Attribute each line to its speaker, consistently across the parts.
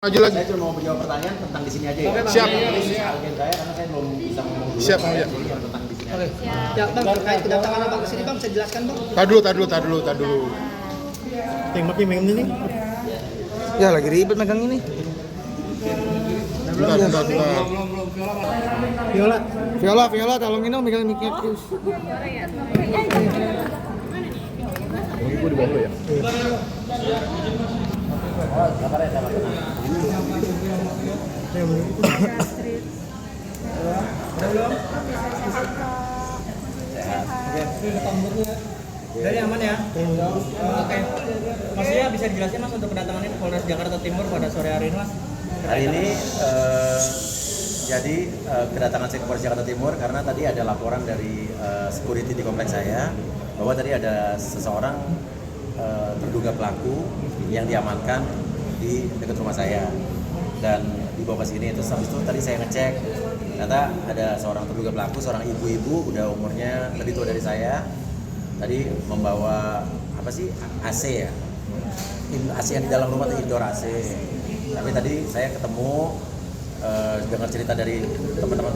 Speaker 1: Maju lagi.
Speaker 2: Saya cuma mau menjawab pertanyaan tentang di sini aja ya.
Speaker 1: Siap.
Speaker 2: Agen saya karena saya belum bisa ngomong dulu.
Speaker 1: Siap, Bang, ya.
Speaker 2: Jadi yang tentang di sini.
Speaker 3: Oke.
Speaker 2: Aja.
Speaker 3: Ya, Bang, terkait kedatangan Abang ke sini, Bang, bisa jelaskan, Bang?
Speaker 1: Tar dulu.
Speaker 3: Yang makin megang ini. Ya, lagi ribet megang ini.
Speaker 1: Bentar.
Speaker 3: Viola, tolongin dong megang mic-nya terus.
Speaker 1: Gue di bawah ya.
Speaker 4: Dari aman ya? Oke. Maksudnya bisa dijelasin Mas untuk kedatangan ini Polres Jakarta Timur pada sore hari ini Mas?
Speaker 2: Hari ini jadi kedatangan saya ke Polres Jakarta Timur karena tadi ada laporan dari security di kompleks saya bahwa tadi ada seseorang terduga pelaku yang diamankan di dekat rumah saya dan dibawa ke sini. Terus habis itu tadi saya ngecek ternyata ada seorang terduga pelaku, seorang ibu-ibu udah umurnya lebih tua dari saya. Tadi membawa apa sih AC ya? AC yang di dalam rumah itu indoor AC. Tapi tadi saya ketemu dengar cerita dari teman-teman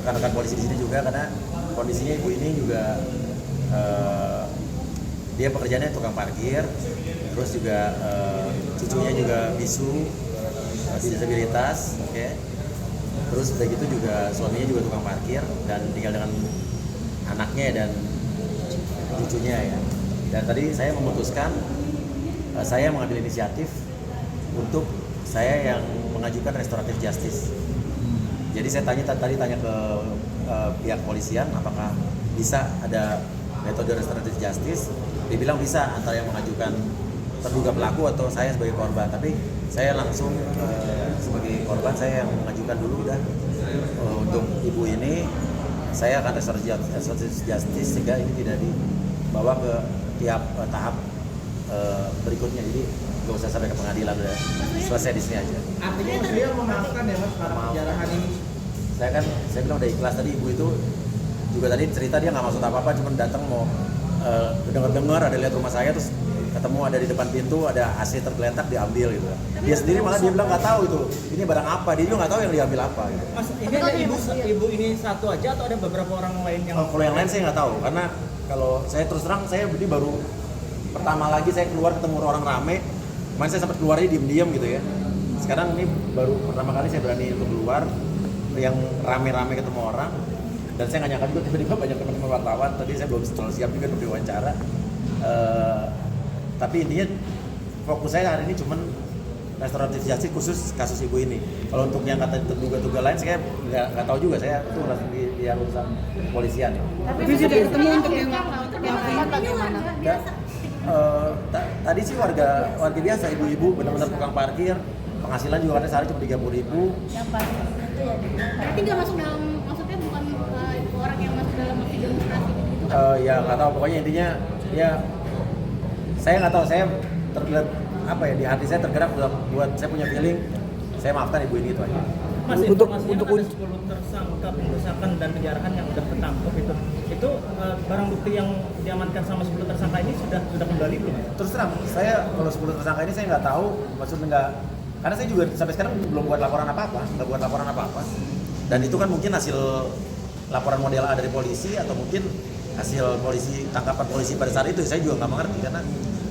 Speaker 2: rekan-rekan polisi di sini juga karena kondisinya ibu ini juga dia pekerjaannya tukang parkir, terus juga cucunya juga bisu, disabilitas, oke. Terus udah gitu juga suaminya juga tukang parkir dan tinggal dengan anaknya dan cucunya ya. Dan tadi saya memutuskan, saya mengambil inisiatif untuk saya yang mengajukan restoratif justice. Jadi saya tadi tanya ke pihak polisian apakah bisa ada metode restoratif justice. Dia bilang bisa, antara yang mengajukan terduga pelaku atau saya sebagai korban. Tapi saya langsung sebagai korban, saya yang mengajukan dulu udah untuk ibu ini. Saya akan restoratif justice sehingga ini tidak dibawa ke tiap tahap berikutnya. Jadi nggak usah sampai ke pengadilan, udah selesai di sini aja.
Speaker 4: Artinya Mas dia memaafkan ya Mas para penjarahan ini?
Speaker 2: Saya bilang udah ikhlas. Tadi ibu itu juga tadi cerita dia nggak maksud apa-apa, cuma datang mau dengar ada lihat rumah saya terus ketemu ada di depan pintu ada AC tergeletak diambil gitu. Dia sendiri malah dia bilang nggak tahu itu ini barang apa, dia juga nggak tahu yang diambil apa gitu.
Speaker 4: Mas ini ada ibu ini satu aja atau ada beberapa orang lain yang?
Speaker 2: Kalau yang lain saya nggak tahu karena kalau saya terus terang saya ini baru pertama lagi saya keluar ketemu orang rame. Kemarin saya sempat keluarnya diem-diem gitu ya. Sekarang ini baru pertama kali saya berani untuk keluar yang rame-rame ketemu orang. Dan saya nggak nyangka juga tiba-tiba banyak teman-teman wartawan. Tadi saya belum terlalu siap juga untuk diwawancara. Tapi intinya fokus saya hari ini cuman restoratif justice khusus kasus ibu ini. Kalau untuk yang kata terduga-duga lain saya nggak tahu juga, saya itu langsung di urusan kepolisian ya.
Speaker 5: Tapi sudah ketemu untuk yang bagaimana?
Speaker 2: Tadi sih warga biasa, ibu-ibu benar-benar tukang parkir, penghasilan juga katanya sehari cuma 30.000.
Speaker 5: Yang parkir itu ya. Berarti nggak masuk dalam, maksudnya bukan orang yang masuk dalam aksi demonstrasi gitu kan?
Speaker 2: Ya nggak tahu, pokoknya intinya ya saya nggak tahu, saya tergerak apa ya, di hati saya tergerak buat saya punya feeling saya maafkan ibu ini, itu aja.
Speaker 4: Mas, informasinya ada 10 tersangka pengerusakan dan penjarahan yang sudah tertangkap itu barang bukti yang diamankan sama 10 tersangka ini sudah kembali belum?
Speaker 2: Terus terang, saya kalau 10 tersangka ini saya nggak tahu, maksudnya nggak, karena saya juga sampai sekarang belum buat laporan apa-apa, dan itu kan mungkin hasil laporan model A dari polisi atau mungkin hasil tangkapan polisi pada saat itu. Saya juga nggak mengerti karena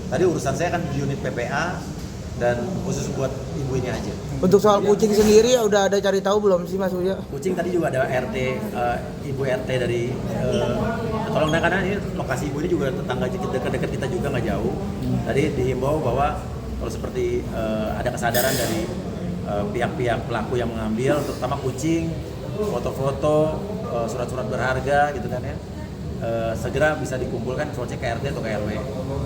Speaker 2: tadi urusan saya kan di unit PPA dan khusus buat ibu ini aja.
Speaker 3: Untuk soal kucing sendiri ya udah ada cari tahu belum sih Mas Uya?
Speaker 2: Kucing tadi juga ada RT, ibu RT dari tolong karena ini lokasi ibu ini juga tetangga dekat kita juga nggak jauh. Tadi dihimbau bahwa kalau seperti ada kesadaran dari pihak-pihak pelaku yang mengambil, terutama kucing, foto-foto, surat-surat berharga gitu kan ya, segera bisa dikumpulkan soalnya ke RT atau ke RW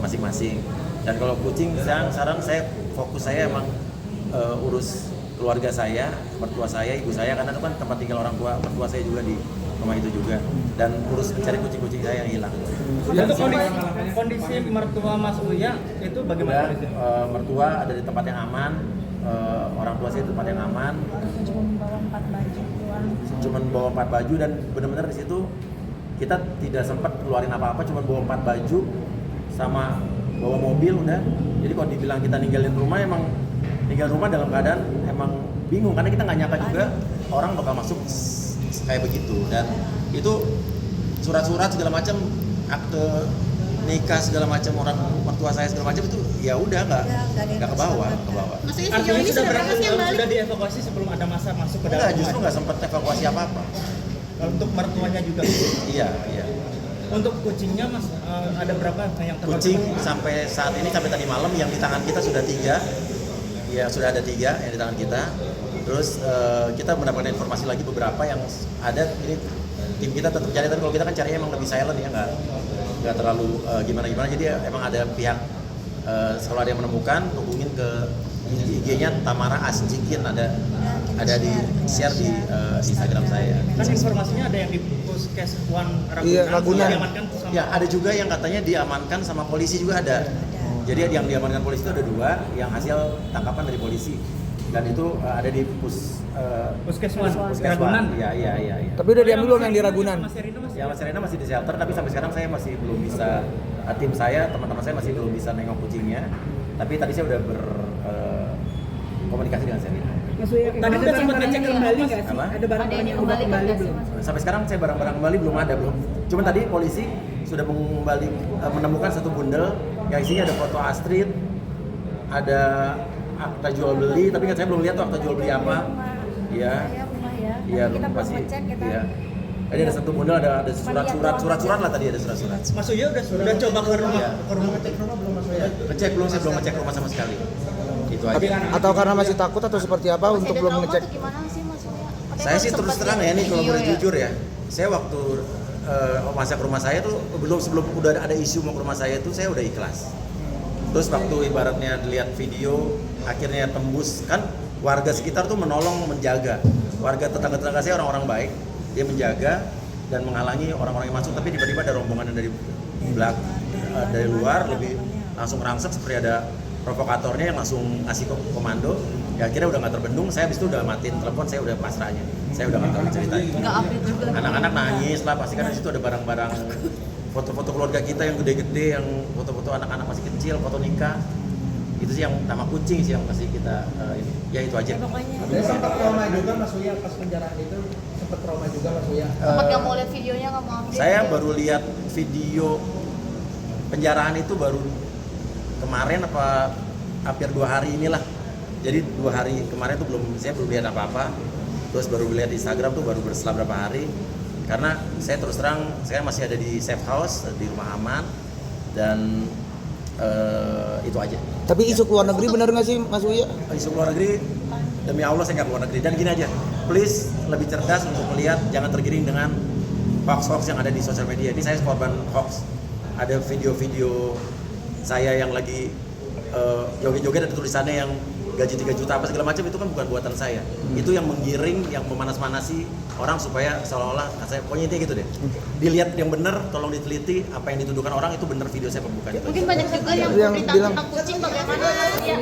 Speaker 2: masing-masing. Dan kalau kucing sekarang saya fokus saya emang urus keluarga saya, mertua saya, ibu saya, karena itu kan tempat tinggal orang tua mertua saya juga di rumah itu juga, dan urus mencari kucing-kucing saya yang hilang.
Speaker 4: Untuk kondisi mertua Mas Uya itu bagaimana?
Speaker 2: Mertua ada di tempat yang aman, orang tua saya di tempat yang aman. Cuma bawa 4 baju dan benar-benar di situ kita tidak sempat keluarin apa-apa, cuma bawa 4 baju sama bawa mobil udah. Jadi kalau dibilang kita ninggalin rumah, emang tinggal rumah dalam keadaan emang bingung karena kita nggak nyangka juga orang bakal masuk kayak begitu. Dan itu surat-surat segala macam, akte nikah segala macam, orang mertua saya segala macam itu ya udah nggak ke bawah.
Speaker 5: Maksudnya sejauh
Speaker 4: Artinya
Speaker 5: ini
Speaker 4: sudah
Speaker 5: sudah berapa sih yang balik?
Speaker 4: sudah dievakuasi sebelum ada masa masuk ke dalam
Speaker 2: Enggak,
Speaker 4: rumah?
Speaker 2: justru nggak sempat evakuasi apa-apa.
Speaker 4: Untuk mertuanya juga.
Speaker 2: Iya.
Speaker 4: Untuk kucingnya mas ada berapa yang terbaru?
Speaker 2: Kucing sampai saat ini, sampai tadi malam yang di tangan kita sudah 3. Ya sudah ada 3 yang di tangan kita. Terus kita mendapatkan informasi lagi beberapa yang ada. Ini tim kita tetap cari, tapi kalau kita kan carinya emang lebih silent ya, nggak terlalu gimana-gimana. Jadi ya, emang ada pihak kalau ada yang menemukan hubungin ke IG-nya Tamara Asjikin, ada di share di Instagram saya.
Speaker 4: Kan informasinya ada yang di Puskes One Ragunan.
Speaker 3: Iya, Ragunan.
Speaker 4: Diamankan sama
Speaker 2: Ya ada juga yang katanya diamankan sama polisi juga ada. Jadi yang diamankan polisi itu ada 2 yang hasil tangkapan dari polisi, dan itu ada di
Speaker 4: Puskes One
Speaker 2: Puskes
Speaker 4: Ragunan.
Speaker 2: One. Iya.
Speaker 3: Tapi udah diambil belum yang di Ragunan?
Speaker 4: Mas Erina masih
Speaker 2: Ya Mas Serena masih di shelter, tapi sampai sekarang saya masih belum bisa, tim saya, teman-teman saya masih belum bisa nengok kucingnya. Tapi tadi saya udah berkomunikasi dengan Serena.
Speaker 4: Tadi udah sempat ngecek kembali nggak sih?
Speaker 2: Apa?
Speaker 5: Ada
Speaker 4: Ada barang-barang
Speaker 5: yang
Speaker 4: yang udah
Speaker 5: dikembalikan
Speaker 4: kembali
Speaker 5: nggak sih,
Speaker 4: belum?
Speaker 5: Mas?
Speaker 2: Sampai sekarang saya barang-barang kembali belum ada. Cuma tadi polisi sudah menemukan satu bundel yang isinya ada foto Astrid, ada akta jual beli, tapi kan saya belum lihat tuh akta jual beli apa. Iya. Iya,
Speaker 6: kita belum
Speaker 2: pasti.
Speaker 6: ngecek, kita
Speaker 2: Iya. Tadi ada satu bundel, ada surat-surat lah tadi, ada surat-surat.
Speaker 4: Mas Uya udah coba ke rumah
Speaker 2: Iya.
Speaker 4: ngecek rumah belum Mas Uya?
Speaker 2: Ngecek belum, saya belum ngecek rumah sama sekali. Itu aja.
Speaker 3: Atau karena masih takut atau seperti apa
Speaker 5: Masih
Speaker 3: untuk
Speaker 5: ada
Speaker 3: belum
Speaker 5: trauma
Speaker 3: ngecek?
Speaker 5: atau gimana sih Mas Uya? Katanya
Speaker 2: Saya sih
Speaker 5: sempat
Speaker 2: terus terang
Speaker 5: lihat
Speaker 2: ya nih kalau
Speaker 5: video
Speaker 2: boleh jujur ya. Saya waktu masa ke rumah saya tuh sebelum udah ada isu mau ke rumah saya tuh saya udah ikhlas. Terus waktu ibaratnya lihat video akhirnya tembus, kan warga sekitar tuh menolong, menjaga. Warga tetangga-tetangga saya orang-orang baik, dia menjaga dan menghalangi orang-orang yang masuk, tapi tiba-tiba ada rombongan dari dari luar lebih langsung rangsek seperti ada provokatornya yang langsung ngasih komando. Ya akhirnya udah nggak terbendung, saya habis itu udah matiin telepon, saya udah pasrah aja, saya udah nggak terlalu ceritain.
Speaker 5: Nggak update juga.
Speaker 2: Anak-anak nangis lah, pasti kan di situ ada barang-barang, foto-foto keluarga kita yang gede-gede, yang foto-foto anak-anak masih kecil, foto nikah. Itu sih yang sama kucing sih yang pasti kita ini. Ya itu aja.
Speaker 6: Pokoknya
Speaker 4: Sempat trauma juga Mas Uya pas penjarahan itu, sempat trauma juga Mas Uya.
Speaker 5: Sempat nggak mau lihat videonya, nggak mau update.
Speaker 2: Saya
Speaker 5: ya?
Speaker 2: baru lihat video penjarahan itu baru kemarin apa hampir 2 hari inilah. Jadi 2 hari kemarin tuh saya belum lihat apa-apa. Terus baru lihat di Instagram tuh baru berselang berapa hari. Karena saya terus terang saya masih ada di safe house, di rumah aman, dan itu aja.
Speaker 3: Tapi isu keluar negeri benar nggak sih Mas Uya?
Speaker 2: Isu luar negeri, demi Allah saya nggak keluar negeri. Dan gini aja, please lebih cerdas untuk melihat, jangan tergiring dengan hoax-hoax yang ada di sosial media. Ini saya korban hoax. Ada video-video saya yang lagi joget-joget, ada tulisannya yang gaji 3 juta apa segala macam, itu kan bukan buatan saya. Itu yang menggiring, yang memanas-manasi orang supaya seolah-olah saya, pokoknya intinya gitu deh. Dilihat yang benar, tolong diteliti apa yang dituduhkan orang itu benar video saya, bukan itu.
Speaker 5: Mungkin banyak juga yang
Speaker 3: Yang
Speaker 5: berita
Speaker 3: bilang-
Speaker 5: tentang kucing, bagaimana Mas Uya?